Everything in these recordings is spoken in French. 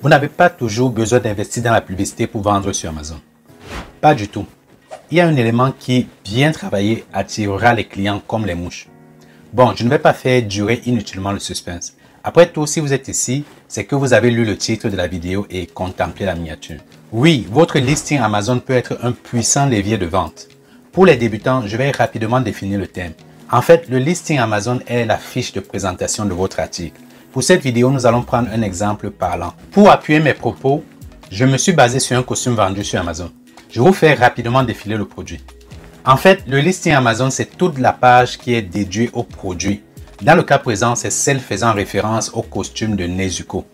Vous n'avez pas toujours besoin d'investir dans la publicité pour vendre sur Amazon. Pas du tout. Il y a un élément qui, bien travaillé, attirera les clients comme les mouches. Bon, je ne vais pas faire durer inutilement le suspense. Après tout, si vous êtes ici, c'est que vous avez lu le titre de la vidéo et contemplé la miniature. Oui, votre listing Amazon peut être un puissant levier de vente. Pour les débutants, je vais rapidement définir le thème. En fait, le listing Amazon est la fiche de présentation de votre article. Pour cette vidéo, nous allons prendre un exemple parlant. Pour appuyer mes propos, je me suis basé sur un costume vendu sur Amazon. Je vous fais rapidement défiler le produit. En fait, le listing Amazon, c'est toute la page qui est dédiée au produit. Dans le cas présent, c'est celle faisant référence au costume de Nezuko.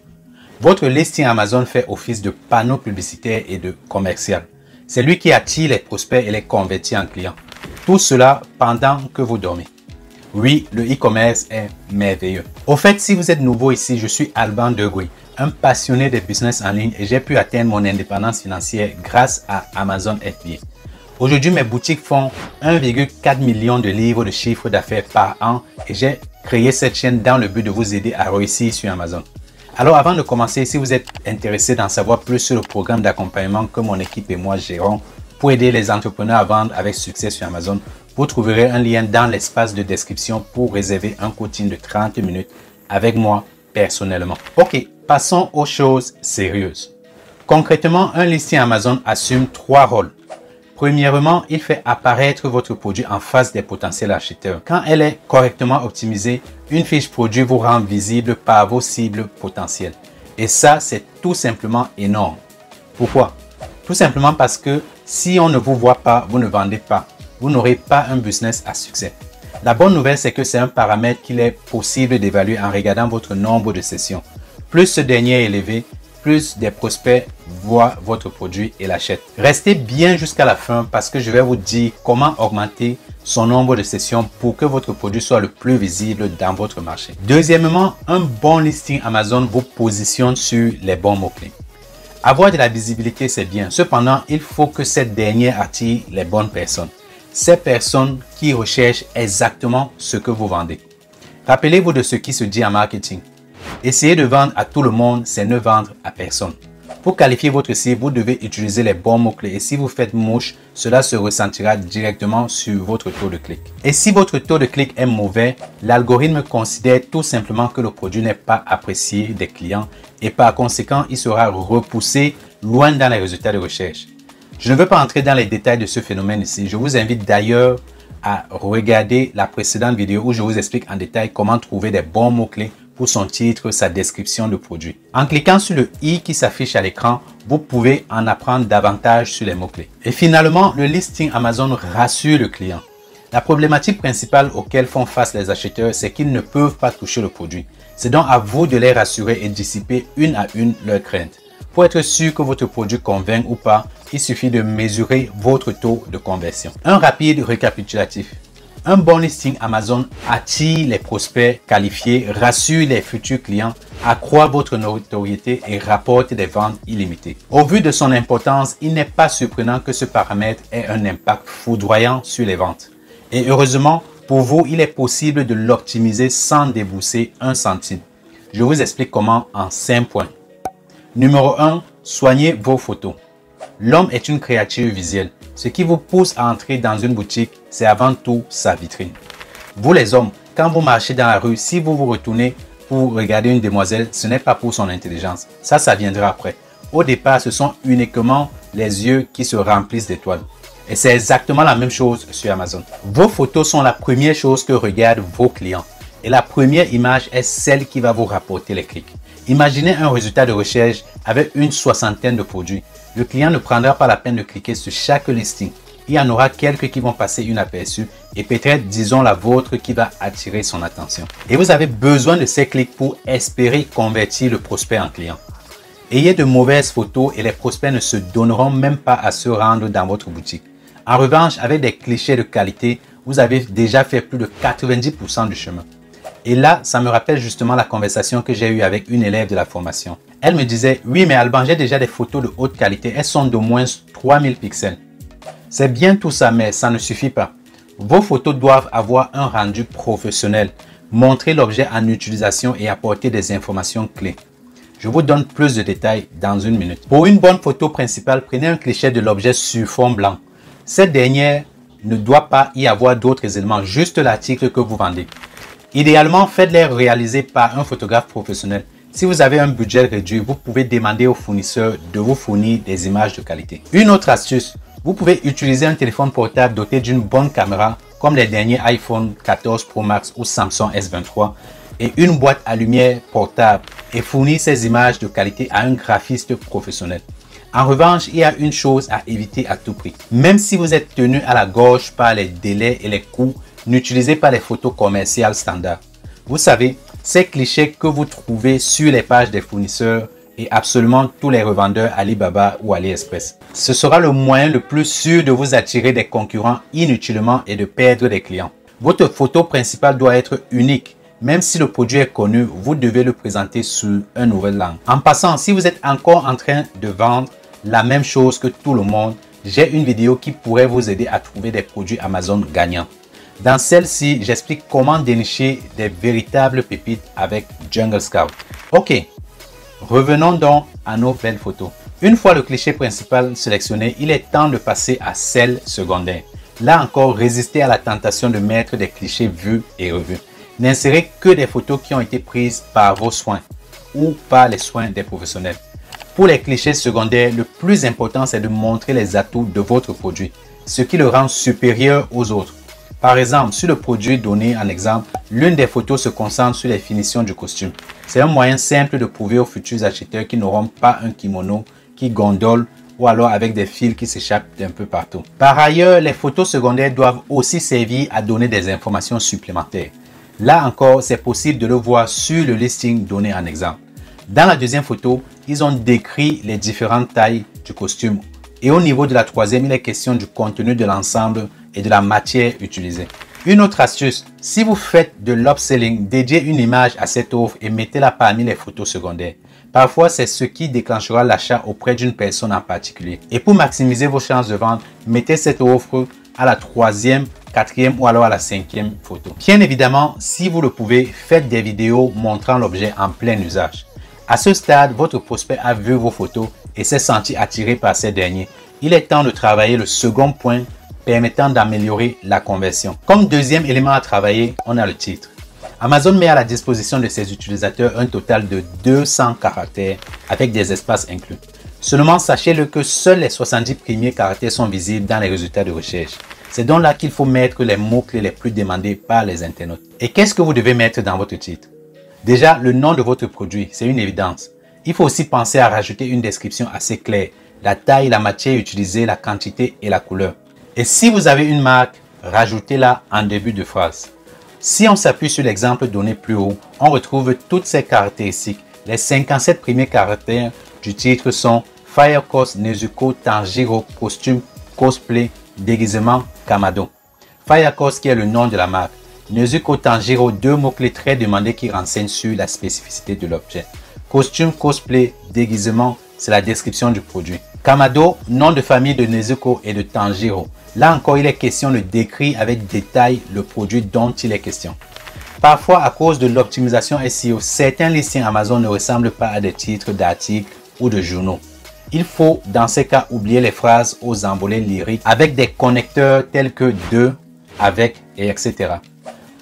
Votre listing Amazon fait office de panneau publicitaire et de commercial. C'est lui qui attire les prospects et les convertit en clients. Tout cela pendant que vous dormez. Oui, le e-commerce est merveilleux. Au fait, si vous êtes nouveau ici, je suis Alban Degui, un passionné de business en ligne et j'ai pu atteindre mon indépendance financière grâce à Amazon FBA. Aujourd'hui, mes boutiques font 1,4 million de livres de chiffre d'affaires par an et j'ai créé cette chaîne dans le but de vous aider à réussir sur Amazon. Alors avant de commencer, si vous êtes intéressé d'en savoir plus sur le programme d'accompagnement que mon équipe et moi gérons pour aider les entrepreneurs à vendre avec succès sur Amazon, vous trouverez un lien dans l'espace de description pour réserver un coaching de 30 minutes avec moi personnellement. Ok, passons aux choses sérieuses. Concrètement, un listing Amazon assume 3 rôles. Premièrement, il fait apparaître votre produit en face des potentiels acheteurs. Quand elle est correctement optimisée, une fiche produit vous rend visible par vos cibles potentielles. Et ça, c'est tout simplement énorme. Pourquoi? Tout simplement parce que si on ne vous voit pas, vous ne vendez pas. Vous n'aurez pas un business à succès. La bonne nouvelle, c'est que c'est un paramètre qu'il est possible d'évaluer en regardant votre nombre de sessions. Plus ce dernier est élevé, plus des prospects voient votre produit et l'achètent. Restez bien jusqu'à la fin parce que je vais vous dire comment augmenter son nombre de sessions pour que votre produit soit le plus visible dans votre marché. Deuxièmement, un bon listing Amazon vous positionne sur les bons mots-clés. Avoir de la visibilité, c'est bien. Cependant, il faut que cette dernière attire les bonnes personnes. Ces personnes qui recherchent exactement ce que vous vendez. Rappelez-vous de ce qui se dit en marketing. Essayer de vendre à tout le monde, c'est ne vendre à personne. Pour qualifier votre cible, vous devez utiliser les bons mots-clés et si vous faites mouche, cela se ressentira directement sur votre taux de clic. Et si votre taux de clic est mauvais, l'algorithme considère tout simplement que le produit n'est pas apprécié des clients et par conséquent, il sera repoussé loin dans les résultats de recherche. Je ne veux pas entrer dans les détails de ce phénomène ici. Je vous invite d'ailleurs à regarder la précédente vidéo où je vous explique en détail comment trouver des bons mots-clés pour son titre, sa description de produit. En cliquant sur le i qui s'affiche à l'écran, vous pouvez en apprendre davantage sur les mots-clés. Et finalement, le listing Amazon rassure le client. La problématique principale auquel font face les acheteurs, c'est qu'ils ne peuvent pas toucher le produit. C'est donc à vous de les rassurer et dissiper une à une leurs craintes. Pour être sûr que votre produit convainc ou pas, il suffit de mesurer votre taux de conversion. Un rapide récapitulatif. Un bon listing Amazon attire les prospects qualifiés, rassure les futurs clients, accroît votre notoriété et rapporte des ventes illimitées. Au vu de son importance, il n'est pas surprenant que ce paramètre ait un impact foudroyant sur les ventes. Et heureusement, pour vous, il est possible de l'optimiser sans débourser un centime. Je vous explique comment en 5 points. Numéro 1, soignez vos photos. L'homme est une créature visuelle. Ce qui vous pousse à entrer dans une boutique, c'est avant tout sa vitrine. Vous les hommes, quand vous marchez dans la rue, si vous vous retournez pour regarder une demoiselle, ce n'est pas pour son intelligence. Ça viendra après. Au départ, ce sont uniquement les yeux qui se remplissent d'étoiles. Et c'est exactement la même chose sur Amazon. Vos photos sont la première chose que regardent vos clients. Et la première image est celle qui va vous rapporter les clics. Imaginez un résultat de recherche avec une 60aine de produits. Le client ne prendra pas la peine de cliquer sur chaque listing. Il y en aura quelques qui vont passer inaperçus et peut-être, disons, la vôtre qui va attirer son attention. Et vous avez besoin de ces clics pour espérer convertir le prospect en client. Ayez de mauvaises photos et les prospects ne se donneront même pas à se rendre dans votre boutique. En revanche, avec des clichés de qualité, vous avez déjà fait plus de 90% du chemin. Et là, ça me rappelle justement la conversation que j'ai eue avec une élève de la formation. Elle me disait, oui, mais Alban, j'ai déjà des photos de haute qualité. Elles sont d'au moins 3000 pixels. C'est bien tout ça, mais ça ne suffit pas. Vos photos doivent avoir un rendu professionnel, montrer l'objet en utilisation et apporter des informations clés. Je vous donne plus de détails dans une minute. Pour une bonne photo principale, prenez un cliché de l'objet sur fond blanc. Cette dernière ne doit pas y avoir d'autres éléments, juste l'article que vous vendez. Idéalement, faites-les réaliser par un photographe professionnel. Si vous avez un budget réduit, vous pouvez demander au fournisseur de vous fournir des images de qualité. Une autre astuce, vous pouvez utiliser un téléphone portable doté d'une bonne caméra comme les derniers iPhone 14 Pro Max ou Samsung S23 et une boîte à lumière portable et fournir ces images de qualité à un graphiste professionnel. En revanche, il y a une chose à éviter à tout prix. Même si vous êtes tenu à la gorge par les délais et les coûts, n'utilisez pas les photos commerciales standards. Vous savez, ces clichés que vous trouvez sur les pages des fournisseurs et absolument tous les revendeurs Alibaba ou AliExpress. Ce sera le moyen le plus sûr de vous attirer des concurrents inutilement et de perdre des clients. Votre photo principale doit être unique. Même si le produit est connu, vous devez le présenter sous une nouvelle langue. En passant, si vous êtes encore en train de vendre la même chose que tout le monde, j'ai une vidéo qui pourrait vous aider à trouver des produits Amazon gagnants. Dans celle-ci, j'explique comment dénicher des véritables pépites avec Jungle Scout. Ok, revenons donc à nos belles photos. Une fois le cliché principal sélectionné, il est temps de passer à celle secondaire. Là encore, résistez à la tentation de mettre des clichés vus et revus. N'insérez que des photos qui ont été prises par vos soins ou par les soins des professionnels. Pour les clichés secondaires, le plus important, c'est de montrer les atouts de votre produit, ce qui le rend supérieur aux autres. Par exemple, sur le produit donné en exemple, l'une des photos se concentre sur les finitions du costume. C'est un moyen simple de prouver aux futurs acheteurs qu'ils n'auront pas un kimono qui gondole ou alors avec des fils qui s'échappent d'un peu partout. Par ailleurs, les photos secondaires doivent aussi servir à donner des informations supplémentaires. Là encore, c'est possible de le voir sur le listing donné en exemple. Dans la deuxième photo, ils ont décrit les différentes tailles du costume. Et au niveau de la troisième, il est question du contenu de l'ensemble et de la matière utilisée. Une autre astuce, si vous faites de l'upselling, dédiez une image à cette offre et mettez-la parmi les photos secondaires. Parfois, c'est ce qui déclenchera l'achat auprès d'une personne en particulier. Et pour maximiser vos chances de vente, mettez cette offre à la troisième, quatrième ou alors à la cinquième photo. Bien évidemment, si vous le pouvez, faites des vidéos montrant l'objet en plein usage. À ce stade, votre prospect a vu vos photos et s'est senti attiré par ces derniers. Il est temps de travailler le second point permettant d'améliorer la conversion. Comme deuxième élément à travailler, on a le titre. Amazon met à la disposition de ses utilisateurs un total de 200 caractères avec des espaces inclus. Seulement, sachez-le que seuls les 70 premiers caractères sont visibles dans les résultats de recherche. C'est donc là qu'il faut mettre les mots-clés les plus demandés par les internautes. Et qu'est-ce que vous devez mettre dans votre titre? Déjà, le nom de votre produit, c'est une évidence. Il faut aussi penser à rajouter une description assez claire. La taille, la matière utilisée, la quantité et la couleur. Et si vous avez une marque, rajoutez-la en début de phrase. Si on s'appuie sur l'exemple donné plus haut, on retrouve toutes ces caractéristiques. Les 57 premiers caractères du titre sont Fire Cos, Nezuko, Tanjiro, costume, cosplay, déguisement, Kamado. Fire Cos qui est le nom de la marque. Nezuko, Tanjiro, deux mots-clés très demandés qui renseignent sur la spécificité de l'objet. Costume, cosplay, déguisement, c'est la description du produit. Kamado, nom de famille de Nezuko et de Tanjiro. Là encore, il est question de décrire avec détail le produit dont il est question. Parfois, à cause de l'optimisation SEO, certains listings Amazon ne ressemblent pas à des titres d'articles ou de journaux. Il faut, dans ces cas, oublier les phrases aux envolées lyriques avec des connecteurs tels que de, avec et etc.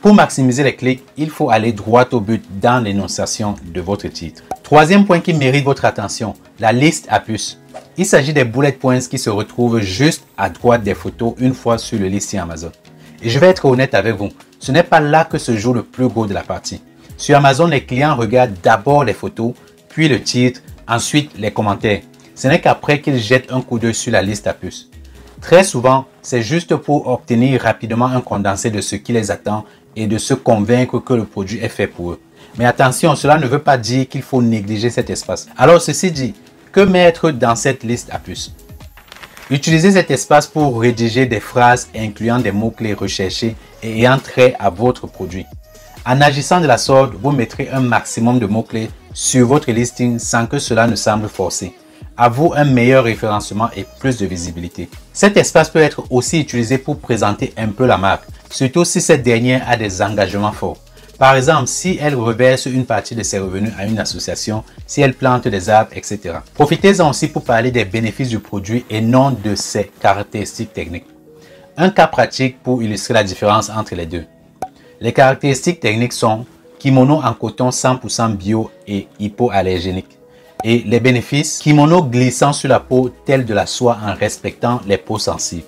Pour maximiser les clics, il faut aller droit au but dans l'énonciation de votre titre. Troisième point qui mérite votre attention, la liste à puces. Il s'agit des bullet points qui se retrouvent juste à droite des photos une fois sur le listing Amazon. Et je vais être honnête avec vous, ce n'est pas là que se joue le plus gros de la partie. Sur Amazon, les clients regardent d'abord les photos, puis le titre, ensuite les commentaires. Ce n'est qu'après qu'ils jettent un coup d'œil sur la liste à puces. Très souvent, c'est juste pour obtenir rapidement un condensé de ce qui les attend et de se convaincre que le produit est fait pour eux. Mais attention, cela ne veut pas dire qu'il faut négliger cet espace. Alors ceci dit, que mettre dans cette liste à puces? Utilisez cet espace pour rédiger des phrases incluant des mots-clés recherchés et ayant trait à votre produit. En agissant de la sorte, vous mettrez un maximum de mots-clés sur votre listing sans que cela ne semble forcé. À vous un meilleur référencement et plus de visibilité. Cet espace peut être aussi utilisé pour présenter un peu la marque, surtout si cette dernière a des engagements forts. Par exemple, si elle reverse une partie de ses revenus à une association, si elle plante des arbres, etc. Profitez-en aussi pour parler des bénéfices du produit et non de ses caractéristiques techniques. Un cas pratique pour illustrer la différence entre les deux. Les caractéristiques techniques sont kimono en coton 100% bio et hypoallergénique. Et les bénéfices, kimono glissant sur la peau telle de la soie en respectant les peaux sensibles.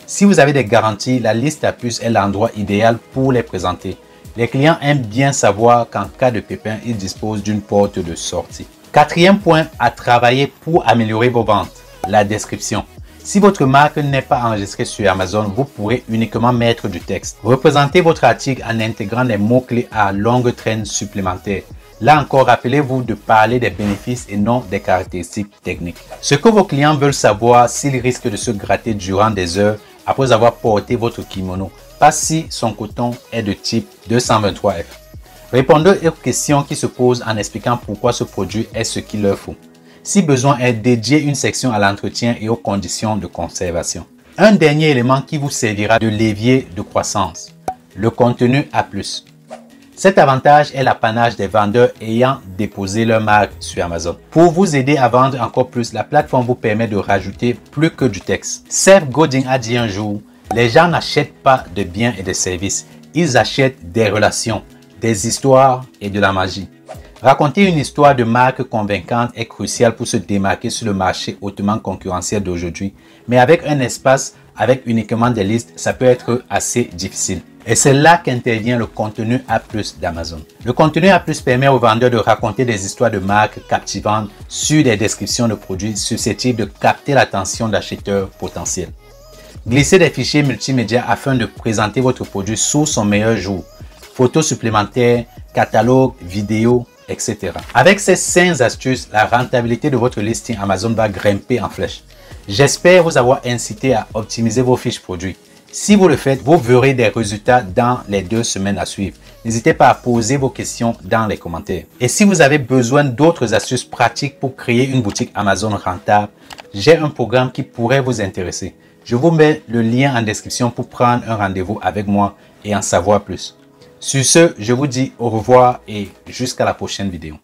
Si vous avez des garanties, la liste à puces est l'endroit idéal pour les présenter. Les clients aiment bien savoir qu'en cas de pépin, ils disposent d'une porte de sortie. Quatrième point à travailler pour améliorer vos ventes, la description. Si votre marque n'est pas enregistrée sur Amazon, vous pourrez uniquement mettre du texte. Représentez votre article en intégrant les mots-clés à longue traîne supplémentaires. Là encore, rappelez-vous de parler des bénéfices et non des caractéristiques techniques. Ce que vos clients veulent savoir, s'ils risquent de se gratter durant des heures après avoir porté votre kimono, pas si son coton est de type 223F. Répondez aux questions qui se posent en expliquant pourquoi ce produit est ce qu'il leur faut. Si besoin est, dédié une section à l'entretien et aux conditions de conservation. Un dernier élément qui vous servira de levier de croissance, le contenu A+. Cet avantage est l'apanage des vendeurs ayant déposé leur marque sur Amazon. Pour vous aider à vendre encore plus, la plateforme vous permet de rajouter plus que du texte. Seth Godin a dit un jour, les gens n'achètent pas de biens et de services, ils achètent des relations, des histoires et de la magie. Raconter une histoire de marque convaincante est crucial pour se démarquer sur le marché hautement concurrentiel d'aujourd'hui. Mais avec un espace, avec uniquement des listes, ça peut être assez difficile. Et c'est là qu'intervient le contenu A+ d'Amazon. Le contenu A+ permet aux vendeurs de raconter des histoires de marques captivantes sur des descriptions de produits susceptibles de capter l'attention d'acheteurs potentiels. Glissez des fichiers multimédia afin de présenter votre produit sous son meilleur jour. Photos supplémentaires, catalogues, vidéos, etc. Avec ces 5 astuces, la rentabilité de votre listing Amazon va grimper en flèche. J'espère vous avoir incité à optimiser vos fiches produits. Si vous le faites, vous verrez des résultats dans les 2 semaines à suivre. N'hésitez pas à poser vos questions dans les commentaires. Et si vous avez besoin d'autres astuces pratiques pour créer une boutique Amazon rentable, j'ai un programme qui pourrait vous intéresser. Je vous mets le lien en description pour prendre un rendez-vous avec moi et en savoir plus. Sur ce, je vous dis au revoir et jusqu'à la prochaine vidéo.